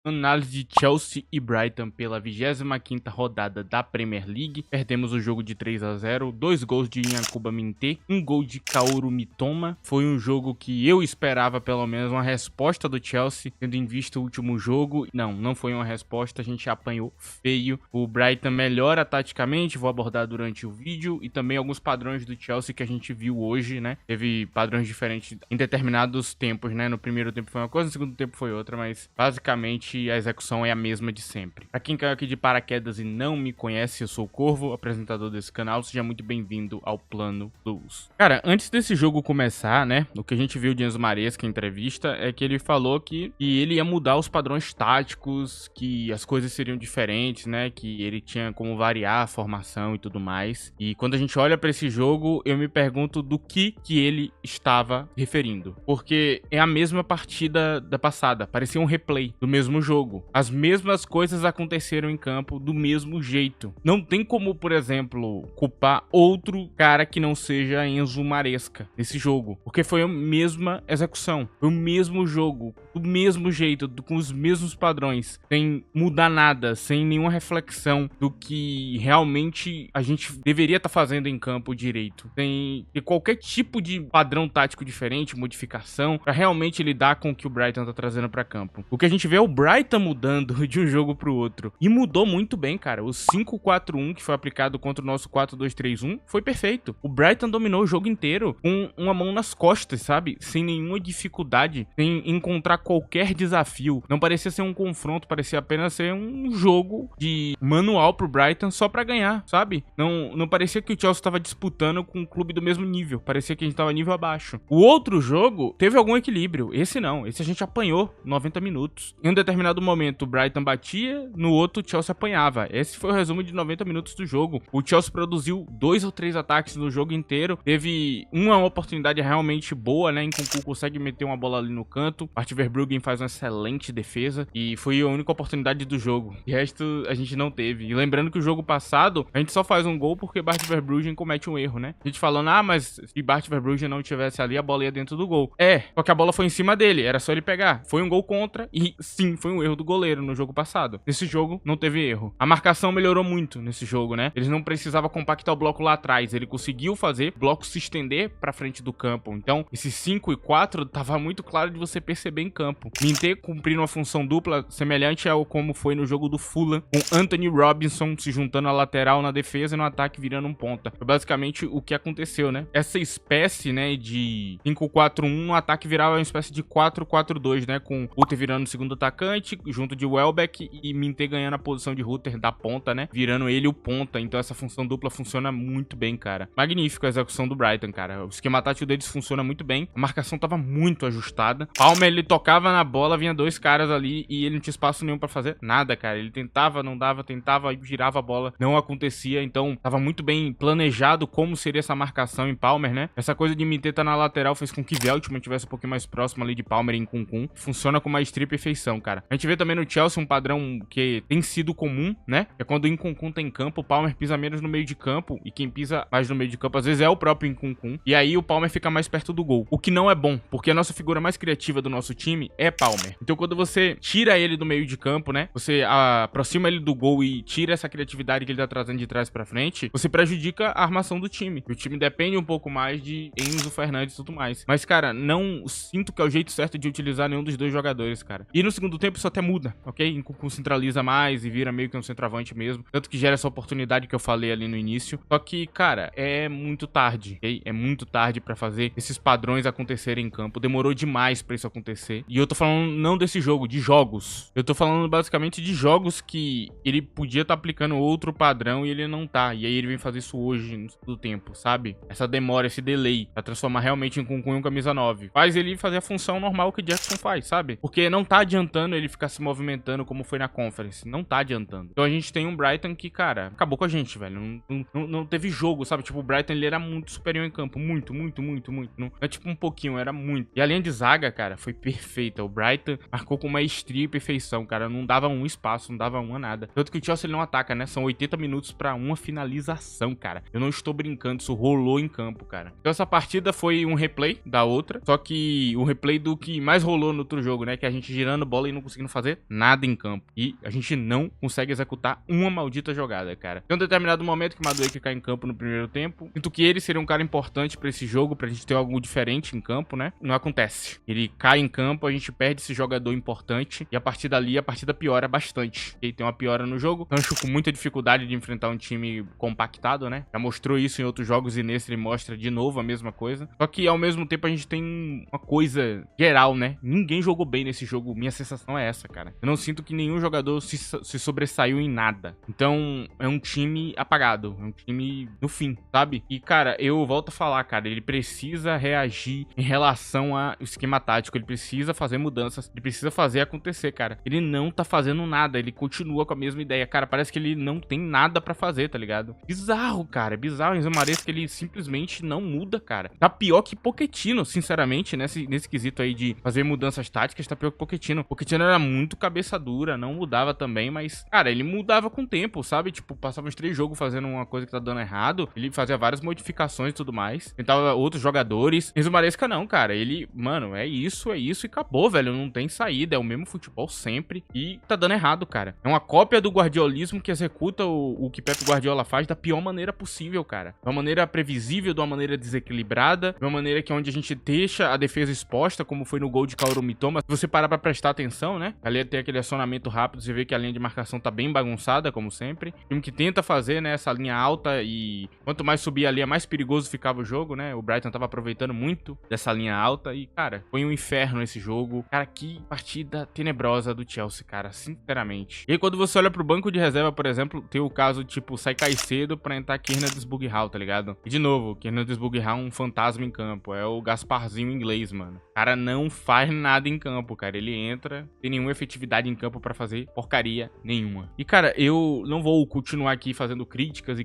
Análise de Chelsea e Brighton pela 25ª rodada da Premier League. Perdemos o jogo de 3-0, 2 gols de Yankuba Minteh, 1 gol de Kaoru Mitoma. Foi um jogo que eu esperava pelo menos uma resposta do Chelsea, tendo em vista o último jogo. Não foi uma resposta, a gente apanhou feio. O Brighton melhora taticamente, vou abordar durante o vídeo, e também alguns padrões do Chelsea que a gente viu hoje, né? Teve padrões diferentes em determinados tempos, né? No primeiro tempo foi uma coisa, no segundo tempo foi outra, mas basicamente a execução é a mesma de sempre. Pra quem caiu aqui de paraquedas e não me conhece, eu sou o Corvo, apresentador desse canal. Seja muito bem-vindo ao Plano Blues. Cara, antes desse jogo começar, né, o que a gente viu de Enzo Maresca em entrevista é que ele falou que ele ia mudar os padrões táticos, que as coisas seriam diferentes, né, que ele tinha como variar a formação e tudo mais. E quando a gente olha pra esse jogo, eu me pergunto do que ele estava referindo. Porque é a mesma partida da passada, parecia um replay do mesmo jogo. As mesmas coisas aconteceram em campo do mesmo jeito. Não tem como, por exemplo, culpar outro cara que não seja Enzo Maresca nesse jogo, porque foi a mesma execução, foi o mesmo jogo, do mesmo jeito, com os mesmos padrões, sem mudar nada, sem nenhuma reflexão do que realmente a gente deveria estar fazendo em campo direito, sem ter qualquer tipo de padrão tático diferente, modificação, para realmente lidar com o que o Brighton tá trazendo para campo. O que a gente vê é o Brighton mudando de um jogo pro outro. E mudou muito bem, cara. O 5-4-1 que foi aplicado contra o nosso 4-2-3-1 foi perfeito. O Brighton dominou o jogo inteiro com uma mão nas costas, sabe? Sem nenhuma dificuldade, sem encontrar qualquer desafio. Não parecia ser um confronto, parecia apenas ser um jogo de manual pro Brighton só pra ganhar, sabe? Não parecia que o Chelsea tava disputando com um clube do mesmo nível. Parecia que a gente tava nível abaixo. O outro jogo teve algum equilíbrio. Esse não. Esse a gente apanhou 90 minutos. Em um determinado momento, o Brighton batia, no outro, o Chelsea apanhava. Esse foi o resumo de 90 minutos do jogo. O Chelsea produziu 2 ou 3 ataques no jogo inteiro. Teve uma oportunidade realmente boa, né? Nkunku consegue meter uma bola ali no canto. Bart Verbruggen faz uma excelente defesa. E foi a única oportunidade do jogo. De resto, a gente não teve. E lembrando que o jogo passado, a gente só faz um gol porque Bart Verbruggen comete um erro, né? A gente falando, mas se Bart Verbruggen não tivesse ali, a bola ia dentro do gol. Só que a bola foi em cima dele. Era só ele pegar. Foi um gol contra e sim, foi um erro do goleiro no jogo passado. Nesse jogo, não teve erro. A marcação melhorou muito nesse jogo, né? Eles não precisavam compactar o bloco lá atrás. Ele conseguiu fazer o bloco se estender pra frente do campo. Então, esse 5 e 4 tava muito claro de você perceber em campo. Minteh cumprindo uma função dupla semelhante ao como foi no jogo do Fulham, com Anthony Robinson se juntando à lateral na defesa e no ataque virando um ponta. Foi basicamente o que aconteceu, né? Essa espécie, né, de 5-4-1, no ataque virava uma espécie de 4-4-2, né? Com Rutter virando o segundo atacante, junto de Welbeck, e Minteh ganhando a posição de Rutter da ponta, né? Virando ele o ponta. Então essa função dupla funciona muito bem, cara. Magnífico a execução do Brighton, cara. O esquema tático deles funciona muito bem. A marcação tava muito ajustada. Palmer, ele tocava na bola, vinha 2 caras ali e ele não tinha espaço nenhum pra fazer nada, cara. Ele tentava, não dava, tentava, girava a bola, não acontecia. Então tava muito bem planejado como seria essa marcação em Palmer, né? Essa coisa de Minteh tá na lateral fez com que Veltman tivesse um pouquinho mais próximo ali de Palmer em Nkunku. Funciona com maestria e perfeição, cara. A gente vê também no Chelsea um padrão que tem sido comum, né? É quando o Nkunku tá em campo, o Palmer pisa menos no meio de campo, e quem pisa mais no meio de campo às vezes é o próprio Nkunku, e aí o Palmer fica mais perto do gol, o que não é bom, porque a nossa figura mais criativa do nosso time é Palmer. Então quando você tira ele do meio de campo, né? Você aproxima ele do gol e tira essa criatividade que ele tá trazendo de trás pra frente, você prejudica a armação do time. O time depende um pouco mais de Enzo Fernandes e tudo mais. Mas, cara, não sinto que é o jeito certo de utilizar nenhum dos dois jogadores, cara. E no segundo tempo isso até muda, ok? Nkunku centraliza mais e vira meio que um centroavante mesmo. Tanto que gera essa oportunidade que eu falei ali no início. Só que, cara, é muito tarde, ok? É muito tarde pra fazer esses padrões acontecerem em campo. Demorou demais pra isso acontecer. E eu tô falando não desse jogo, de jogos. Eu tô falando basicamente de jogos que ele podia estar aplicando outro padrão e ele não tá. E aí ele vem fazer isso hoje, no segundo tempo, sabe? Essa demora, esse delay pra transformar realmente Nkunku em um camisa 9. Faz ele fazer a função normal que Jackson faz, sabe? Porque não tá adiantando ele ficar se movimentando como foi na Conference. Não tá adiantando. Então a gente tem um Brighton que, cara, acabou com a gente, velho. Não teve jogo, sabe? Tipo, o Brighton, ele era muito superior em campo. Muito. Não é tipo um pouquinho, era muito. E a linha de zaga, cara, foi perfeita. O Brighton marcou com maestria e perfeição, cara. Não dava um espaço, não dava uma nada. Tanto que o Chelsea ele não ataca, né? São 80 minutos pra uma finalização, cara. Eu não estou brincando, isso rolou em campo, cara. Então essa partida foi um replay da outra, só que o replay do que mais rolou no outro jogo, né? Que a gente girando bola e não conseguindo fazer nada em campo. E a gente não consegue executar uma maldita jogada, cara. Tem um determinado momento que o Madueke cai em campo no primeiro tempo. Sinto que ele seria um cara importante pra esse jogo, pra gente ter algo diferente em campo, né? Não acontece. Ele cai em campo, a gente perde esse jogador importante. E a partir dali, a partida piora bastante. E aí tem uma piora no jogo. Sancho com muita dificuldade de enfrentar um time compactado, né? Já mostrou isso em outros jogos e nesse ele mostra de novo a mesma coisa. Só que ao mesmo tempo a gente tem uma coisa geral, né? Ninguém jogou bem nesse jogo. Minha sensação é essa, cara. Eu não sinto que nenhum jogador se sobressaiu em nada. Então é um time apagado. É um time no fim, sabe? E, cara, eu volto a falar, cara. Ele precisa reagir em relação ao esquema tático. Ele precisa fazer mudanças. Ele precisa fazer acontecer, cara. Ele não tá fazendo nada. Ele continua com a mesma ideia. Cara, parece que ele não tem nada pra fazer, tá ligado? Bizarro, cara. Bizarro. Enzo Maresca, ele simplesmente não muda, cara. Tá pior que Pochettino, sinceramente, nesse quesito aí de fazer mudanças táticas, tá pior que Pochettino. Pochettino era muito cabeça dura, não mudava também, mas, cara, ele mudava com o tempo, sabe? Tipo, passava uns 3 jogos fazendo uma coisa que tá dando errado, ele fazia várias modificações e tudo mais, tentava outros jogadores. Enzo Maresca não, cara, ele, mano, é isso e acabou, velho, não tem saída, é o mesmo futebol sempre e tá dando errado, cara. É uma cópia do guardiolismo que executa o que Pep Guardiola faz da pior maneira possível, cara. De uma maneira previsível, de uma maneira desequilibrada, de uma maneira que é onde a gente deixa a defesa exposta, como foi no gol de Kaoru Mitoma. Se você parar pra prestar atenção, né? Ali tem aquele acionamento rápido, você vê que a linha de marcação tá bem bagunçada, como sempre. O time que tenta fazer, né, essa linha alta e quanto mais subia a linha, mais perigoso ficava o jogo, né? O Brighton tava aproveitando muito dessa linha alta e, cara, foi um inferno esse jogo. Cara, que partida tenebrosa do Chelsea, cara, sinceramente. E aí, quando você olha pro banco de reserva, por exemplo, tem o caso, tipo, sai Caicedo pra entrar Kernandes Hall, tá ligado? E de novo, Kernandes Hall é um fantasma em campo, é o Gasparzinho inglês, mano. O cara não faz nada em campo, cara. Ele entra, tem nenhuma efetividade em campo pra fazer porcaria nenhuma. E, cara, eu não vou continuar aqui fazendo críticas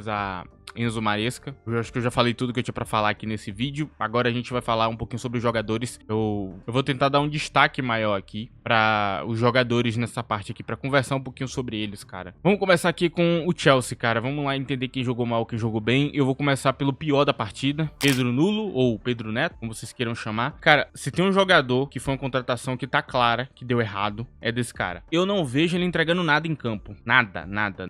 a Enzo Maresca. Eu acho que eu já falei tudo que eu tinha pra falar aqui nesse vídeo. Agora a gente vai falar um pouquinho sobre os jogadores. Eu vou tentar dar um destaque maior aqui pra os jogadores nessa parte aqui, pra conversar um pouquinho sobre eles, cara. Vamos começar aqui com o Chelsea, cara. Vamos lá entender quem jogou mal, quem jogou bem. Eu vou começar pelo pior da partida, Pedro Nulo, ou Pedro Neto, como vocês queiram chamar. Cara, se tem um jogador que foi uma contratação que tá clara, que deu errado, é desse cara. Eu não vejo ele entregando nada em campo. Nada.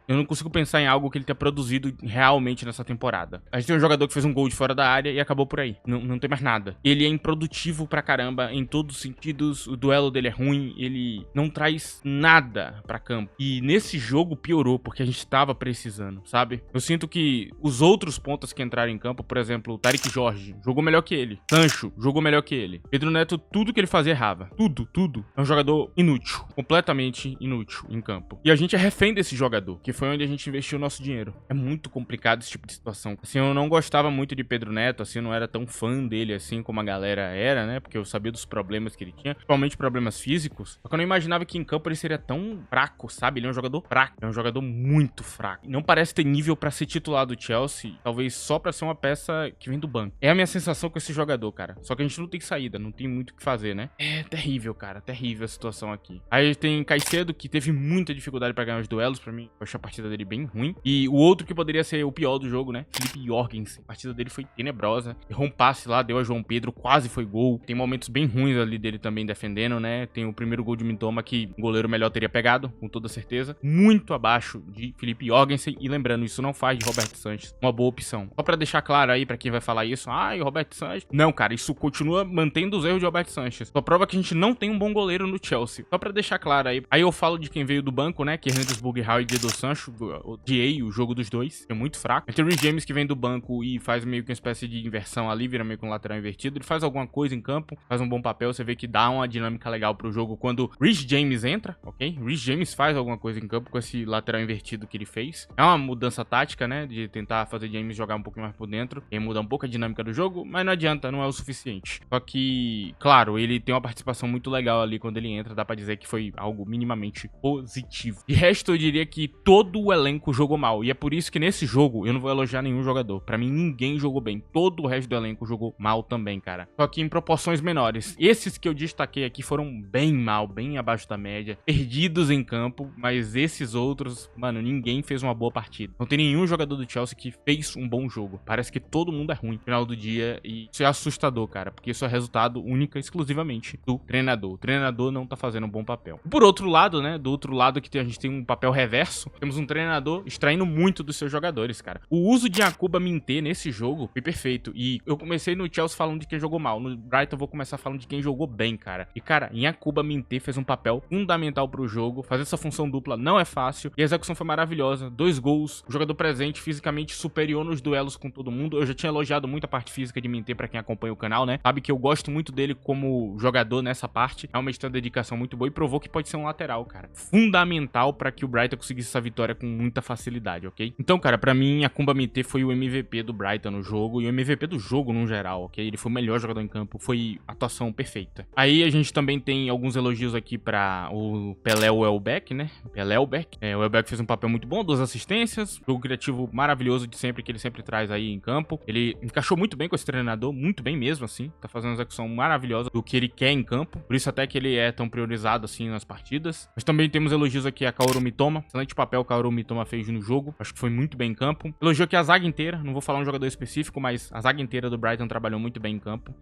Eu não consigo pensar em algo que ele tenha produzido realmente nessa temporada. A gente tem um jogador que fez um gol de fora da área e acabou por aí. Não tem mais nada. Ele é improdutivo pra caramba em todos os sentidos. O duelo dele é ruim. Ele não traz nada pra campo. E nesse jogo piorou, porque a gente tava precisando, sabe? Eu sinto que os outros pontas que entraram em campo, por exemplo, o Tariq Jorge, jogou melhor que ele. Sancho, jogou melhor que ele. Pedro Neto, tudo que ele fazia errava. Tudo. É um jogador inútil. Completamente inútil em campo. E a gente é refém desse jogador, que foi onde a gente investiu o nosso dinheiro. É muito complicado esse tipo de situação. Assim, eu não gostava muito de Pedro Neto, assim, eu não era tão fã dele, assim, como a galera era, né? Porque eu sabia dos problemas que ele tinha, principalmente problemas físicos. Só que eu não imaginava que em campo ele seria tão fraco, sabe? Ele é um jogador fraco. É um jogador muito fraco. Não parece ter nível pra ser titular do Chelsea, talvez só pra ser uma peça que vem do banco. É a minha sensação com esse jogador, cara. Só que a gente não tem saída, não tem muito o que fazer, né? É terrível, cara. Terrível a situação aqui. Aí tem Caicedo, que teve muita dificuldade pra ganhar os duelos. Pra mim, eu achei a partida dele bem ruim. E o outro que poderia ser o pior do jogo, né? Felipe Jorgensen. A partida dele foi tenebrosa. Errou um passe lá, deu a João Pedro, quase foi gol. Tem momentos bem ruins ali dele também defendendo, né? Tem o primeiro gol de Mitoma que o goleiro melhor teria pegado, com toda certeza. Muito abaixo de Felipe Jorgensen. E lembrando, isso não faz de Roberto Sanches uma boa opção. Só pra deixar claro aí pra quem vai falar isso, e Roberto Sanches. Não, cara, isso continua mantendo os erros de Roberto Sanches. Só prova que a gente não tem um bom goleiro no Chelsea. Só pra deixar claro aí. Aí eu falo de quem veio do banco, né? Que é Hernandes Hall e Jadon Sancho. Odiei o jogo dos dois. É muito fraco. Tem o Reece James que vem do banco e faz meio que uma espécie de inversão ali, vira meio que um lateral invertido. Ele faz alguma coisa em campo, faz um bom papel. Você vê que dá uma dinâmica legal pro jogo quando Reece James entra, ok? Reece James faz alguma coisa em campo com esse lateral invertido que ele fez. É uma mudança tática, né? De tentar fazer James jogar um pouquinho mais por dentro e mudar um pouco a dinâmica do jogo, mas não adianta, não é o suficiente. Só que, claro, ele tem uma participação muito legal ali quando ele entra, dá pra dizer que foi algo minimamente positivo. De resto, eu diria que todo o elenco jogou mal, e é por isso que nesse jogo eu não vou elogiar nenhum jogador. Pra mim, ninguém jogou bem. Todo o resto do elenco jogou mal também, cara. Só que em proporções menores. Esses que eu destaquei aqui foram bem mal, bem abaixo da média, perdidos em campo, mas esses outros, mano, ninguém fez uma boa partida. Não tem nenhum jogador do Chelsea que fez um bom jogo. Parece que todo mundo é ruim no final do dia, e isso é assustador, cara, porque isso é resultado única e exclusivamente do treinador. O treinador não tá fazendo um bom papel. Por outro lado, né, do outro lado que a gente tem um papel reverso, temos um treinador extraindo muito dos seus jogadores, cara. O uso de Yankuba Minteh nesse jogo foi perfeito. E eu comecei no Chelsea falando de quem jogou mal. No Brighton eu vou começar falando de quem jogou bem, cara. E, cara, Yankuba Minteh fez um papel fundamental pro jogo. Fazer essa função dupla não é fácil. E a execução foi maravilhosa. 2 gols. O jogador presente, fisicamente superior nos duelos com todo mundo. Eu já tinha elogiado muito a parte física de Minteh pra quem acompanha o canal, né? Sabe que eu gosto muito dele como jogador nessa parte. Realmente tem uma dedicação muito boa e provou que pode ser um lateral, cara. Fundamental pra que o Brighton conseguisse essa vitória com muita facilidade, ok? Então, cara, pra mim, Yankuba Minteh foi o MVP do Brighton no jogo e o MVP do jogo no geral, ok? Ele foi o melhor jogador em campo, foi atuação perfeita. Aí a gente também tem alguns elogios aqui pra o Pelé Welbeck, né? Pelé Welbeck. O Welbeck fez um papel muito bom, 2 assistências, jogo criativo maravilhoso de sempre, que ele sempre traz aí em campo. Ele encaixou muito bem com esse treinador, muito bem mesmo, assim. Tá fazendo uma execução maravilhosa do que ele quer em campo, por isso até que ele é tão priorizado, assim, nas partidas. Mas também temos elogios aqui a Kaoru Mitoma, excelente papel que a Kaoru Mitoma fez no jogo, acho que foi muito bem em campo. Elogio aqui a zaga inteira, não vou falar um jogador específico, mas a zaga inteira do Brighton trabalhou muito bem em campo.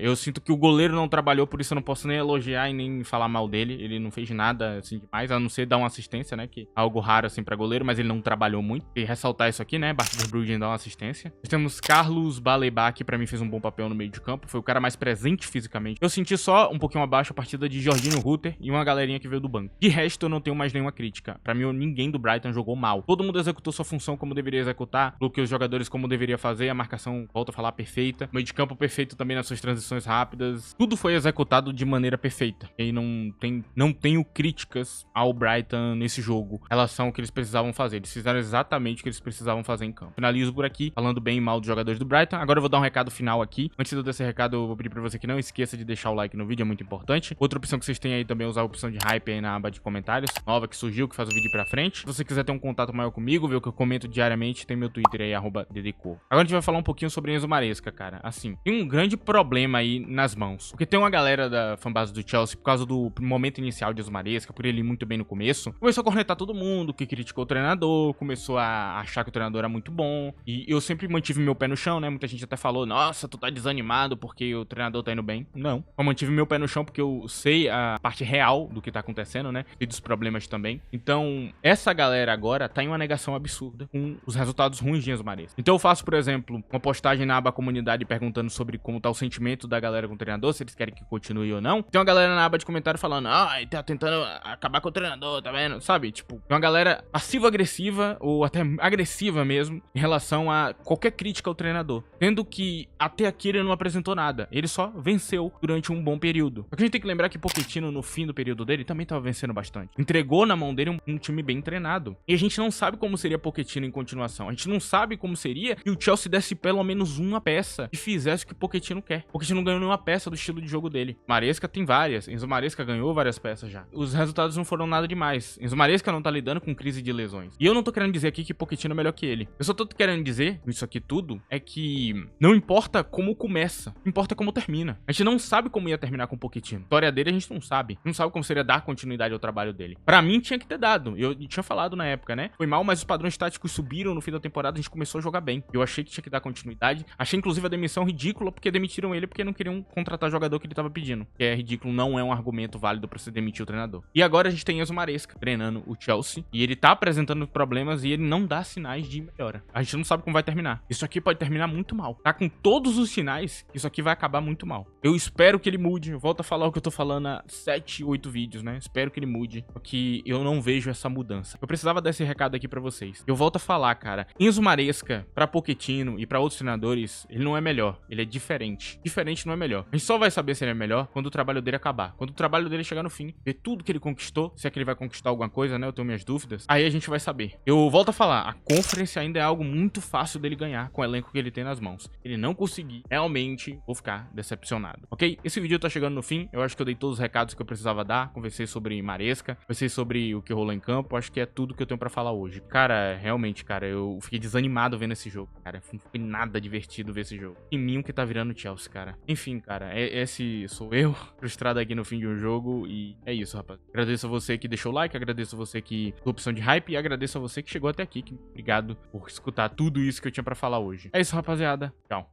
Eu sinto que o goleiro não trabalhou, por isso eu não posso nem elogiar e nem falar mal dele. Ele não fez nada, assim, demais, a não ser dar uma assistência, né, que é algo raro, assim, pra goleiro, mas ele não trabalhou muito. E ressaltar isso aqui, né, Bart Verbruggen dá uma assistência. Nós temos Carlos Baleba, que pra mim fez um bom papel no meio de campo, foi o cara mais presente fisicamente. Eu senti só um pouquinho abaixo a partida de Jorginho Rutter e uma galerinha que veio do banco. De resto, eu não tenho mais nenhuma crítica. Pra mim, ninguém do Brighton jogou mal. Todo mundo executou sua função como deveria executar, bloqueou os jogadores como deveria fazer, a marcação, volto a falar, perfeita. Meio de campo perfeito também nas suas transições rápidas. Tudo foi executado de maneira perfeita. E não tenho críticas ao Brighton nesse jogo em relação ao que eles precisavam fazer. Eles fizeram exatamente o que eles precisavam fazer em campo. Finalizo por aqui, falando bem e mal dos jogadores do Brighton. Agora eu vou dar um recado final aqui. Antes de eu dar esse recado, eu vou pedir pra você que não esqueça de deixar o like no vídeo, é muito importante. Outra opção que vocês têm aí também é usar a opção de hype aí na aba de comentários, nova que surgiu, que faz o vídeo pra frente. Se você quiser ter um contato maior comigo, ver o que eu comento diariamente, tem meu Twitter aí, @ddco. Agora a gente vai falar um pouquinho sobre Enzo Maresca, cara. Assim, tem um grande problema aí nas mãos. Porque tem uma galera da fanbase do Chelsea, por causa do momento inicial de Enzo Maresca, por ele ir muito bem no começo, começou a cornetar todo mundo que criticou o treinador, começou a achar que o treinador era muito bom. E eu sempre mantive meu pé no chão, né? Muita gente até falou, nossa, tu tá desanimado porque o treinador tá indo bem. Não. Eu mantive meu pé no chão porque eu sei a parte real do que tá acontecendo, né? E dos problemas também. Então, essa galera agora tá em uma negação absurda com os resultados ruins de Enzo Maresca. Então eu faço, por exemplo, uma postagem na aba comunidade perguntando sobre como tá o sentimento da galera com o treinador, se eles querem que continue ou não. Tem uma galera na aba de comentário falando, ele tá tentando acabar com o treinador, tá vendo? Sabe? Tipo, tem uma galera passivo-agressiva ou até agressiva mesmo em relação a qualquer crítica ao treinador. Tendo que até aqui ele não apresentou nada. Ele só venceu durante um bom período. Só que a gente tem que lembrar que Pochettino, no fim do período dele, também tava vencendo bastante. Entregou na mão dele um time bem treinado. E a gente não sabe como seria Pochettino em continuação. A gente não sabe como seria e o Chelsea desse pelo menos uma peça e fizesse o que Pochettino quer. Pochettino não ganhou nenhuma peça do estilo de jogo dele. Maresca tem várias. Enzo Maresca ganhou várias peças já. Os resultados não foram nada demais. Enzo Maresca não tá lidando com crise de lesões. E eu não tô querendo dizer aqui que Pochettino é melhor que ele. Eu só tô querendo dizer, isso aqui tudo, é que não importa como começa, importa como termina. A gente não sabe como ia terminar com o Pochettino. A história dele a gente não sabe. Não sabe como seria dar continuidade ao trabalho dele. Pra mim tinha que ter dado. Eu tinha falado na época, né? Foi mal, mas os padrões táticos subiram no fim da temporada, a gente começou a jogar bem. Eu achei que tinha que dar continuidade. Achei inclusive a demissão ridícula, porque demitiram ele porque não queriam contratar jogador que ele tava pedindo. Que é ridículo, não é um argumento válido pra você demitir o treinador. E agora a gente tem Enzo Maresca treinando o Chelsea. E ele tá apresentando problemas e ele não dá sinais de melhora. A gente não sabe como vai terminar. Isso aqui pode terminar muito mal. Tá com todos os sinais que isso aqui vai acabar muito mal. Eu espero que ele mude. Eu volto a falar o que eu tô falando há 7, 8 vídeos, né? Espero que ele mude. Porque eu não vejo essa mudança. Eu precisava dar esse recado aqui pra vocês. Eu volto a falar, cara. Enzo Maresca, pra Pochettino e pra outros treinadores, ele não é melhor. Ele é diferente. Diferente não é melhor. A gente só vai saber se ele é melhor quando o trabalho dele acabar. Quando o trabalho dele chegar no fim. Ver tudo que ele conquistou. Se é que ele vai conquistar alguma coisa, né? Eu tenho minhas dúvidas. Aí a gente vai saber. Eu volto a falar. A Conference ainda é algo muito fácil dele ganhar com o elenco que ele tem nas mãos. Ele não conseguir, realmente vou ficar decepcionado. Ok? Esse vídeo tá chegando no fim. Eu acho que eu dei todos os recados que eu precisava dar. Conversei sobre Maresca. Conversei sobre o que rolou em campo. Acho que é tudo que eu tenho pra falar hoje. Cara, realmente, cara, eu fiquei desanimado vendo esse jogo. Cara, não foi nada divertido ver esse jogo. E mim que tá virando Chelsea, cara. Enfim, cara, esse sou eu, frustrado aqui no fim de um jogo. E é isso, rapaz. Agradeço a você que deixou o like. Agradeço a você que deu opção de hype. E agradeço a você que chegou até aqui. Obrigado por escutar tudo isso que eu tinha pra falar hoje. É isso, rapaziada. Tchau.